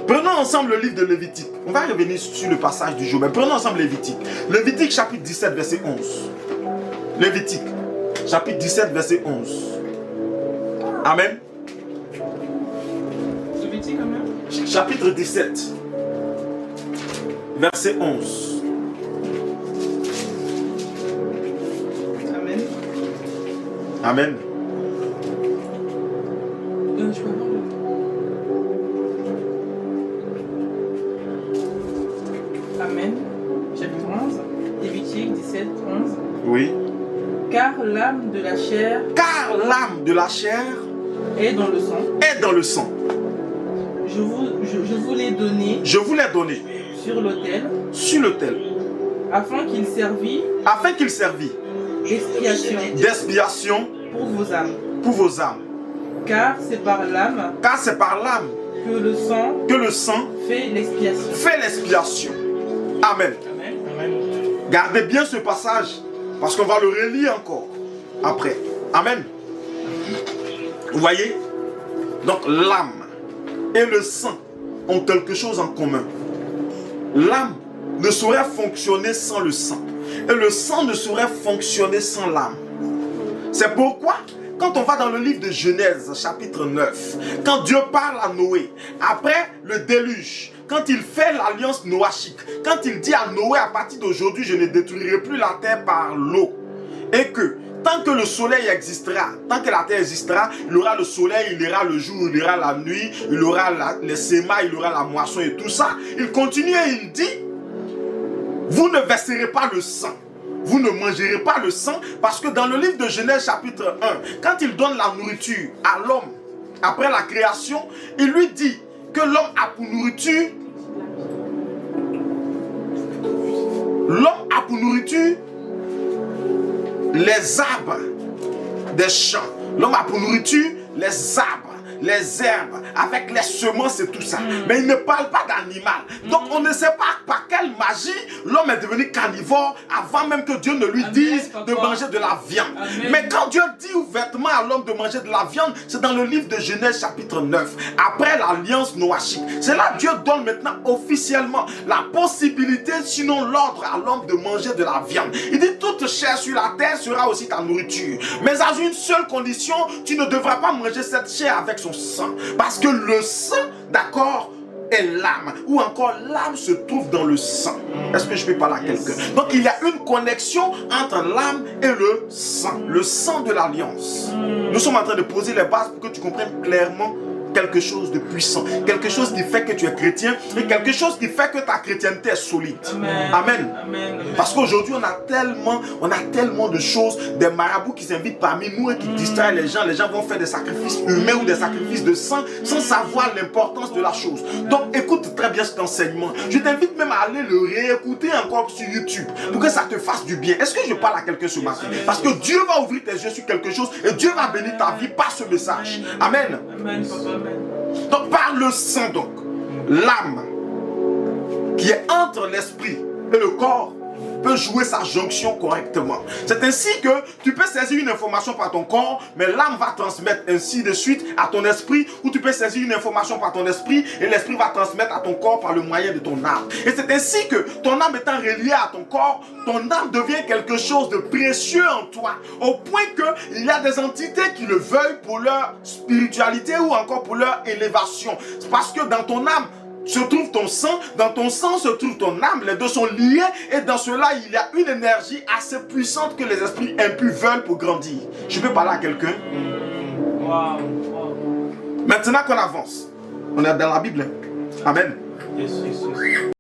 Prenons ensemble le livre de Lévitique. On va revenir sur le passage du jour, mais prenons ensemble Lévitique. Lévitique chapitre 17 verset 11. Lévitique chapitre 17 verset 11. Amen. Lévitique, amen. Chapitre 17 verset 11. Amen. Amen. Je peux avoir Amen. Chapitre 11. Lévitique 17, 11. Oui. Car l'âme de la chair Car l'âme de la chair est dans le sang. est dans le sang. Je vous l'ai donné Je vous l'ai donné sur l'autel sur l'autel, afin qu'il servît afin qu'il servit d'expiation d'expiation pour vos âmes. pour vos âmes. Car c'est par l'âme Car c'est par l'âme que le sang fait l'expiation. l'expiation. Amen. Amen. Gardez bien ce passage, parce qu'on va le relire encore après. Amen. Vous voyez? Donc l'âme et le sang ont quelque chose en commun. L'âme ne saurait fonctionner sans le sang. Et le sang ne saurait fonctionner sans l'âme. C'est pourquoi, quand on va dans le livre de Genèse, chapitre 9, quand Dieu parle à Noé, après le déluge, quand il fait l'alliance noachique, quand il dit à Noé, à partir d'aujourd'hui, je ne détruirai plus la terre par l'eau, et que tant que le soleil existera, tant que la terre existera, il y aura le soleil, il y aura le jour, il y aura la nuit, il y aura les semailles, il y aura la moisson et tout ça. Il continue et il dit, vous ne verserez pas le sang. Vous ne mangerez pas le sang, parce que dans le livre de Genèse chapitre 1, quand il donne la nourriture à l'homme, après la création, il lui dit que l'homme a pour nourriture les arbres des champs. L'homme a pour nourriture les arbres, les herbes, avec les semences et tout ça. Mais il ne parle pas d'animal. Donc on ne sait pas par quelle magie l'homme est devenu carnivore avant même que Dieu ne lui dise de manger de la viande. Amen. Mais quand Dieu dit ouvertement à l'homme de manger de la viande, c'est dans le livre de Genèse chapitre 9. Après l'alliance noachique. C'est là que Dieu donne maintenant officiellement la possibilité, sinon l'ordre à l'homme de manger de la viande. Il dit toute chair sur la terre sera aussi ta nourriture. Mais à une seule condition, tu ne devras pas manger cette chair avec son sang. Parce que le sang, d'accord, est l'âme. Ou encore l'âme se trouve dans le sang. Est-ce que je peux parler à quelqu'un? Donc il y a une connexion entre l'âme et le sang de l'alliance. Nous sommes en train de poser les bases pour que tu comprennes clairement quelque chose de puissant, quelque chose qui fait que tu es chrétien et quelque chose qui fait que ta chrétienté est solide. Amen. Parce qu'aujourd'hui on a tellement de choses, des marabouts qui s'invitent parmi nous et qui distraient les gens vont faire des sacrifices humains ou des sacrifices de sang sans savoir l'importance de la chose. Donc écoute très bien cet enseignement. Je t'invite même à aller le réécouter encore sur YouTube pour que ça te fasse du bien. Est-ce que je parle à quelqu'un ce matin? Parce que Dieu va ouvrir tes yeux sur quelque chose et Dieu va bénir ta vie par ce message. Amen. Amen, papa. Donc par le sang, donc l'âme qui est entre l'esprit et le corps peut jouer sa jonction correctement. C'est ainsi que tu peux saisir une information par ton corps, mais l'âme va transmettre ainsi de suite à ton esprit, ou tu peux saisir une information par ton esprit et l'esprit va transmettre à ton corps par le moyen de ton âme. Et c'est ainsi que ton âme étant reliée à ton corps, ton âme devient quelque chose de précieux en toi, au point qu'il y a des entités qui le veulent pour leur spiritualité ou encore pour leur élévation. C'est parce que dans ton âme se trouve ton sang, dans ton sang se trouve ton âme, les deux sont liés et dans cela il y a une énergie assez puissante que les esprits impurs veulent pour grandir. Je peux parler à quelqu'un? Maintenant qu'on avance, on est dans la Bible. Amen.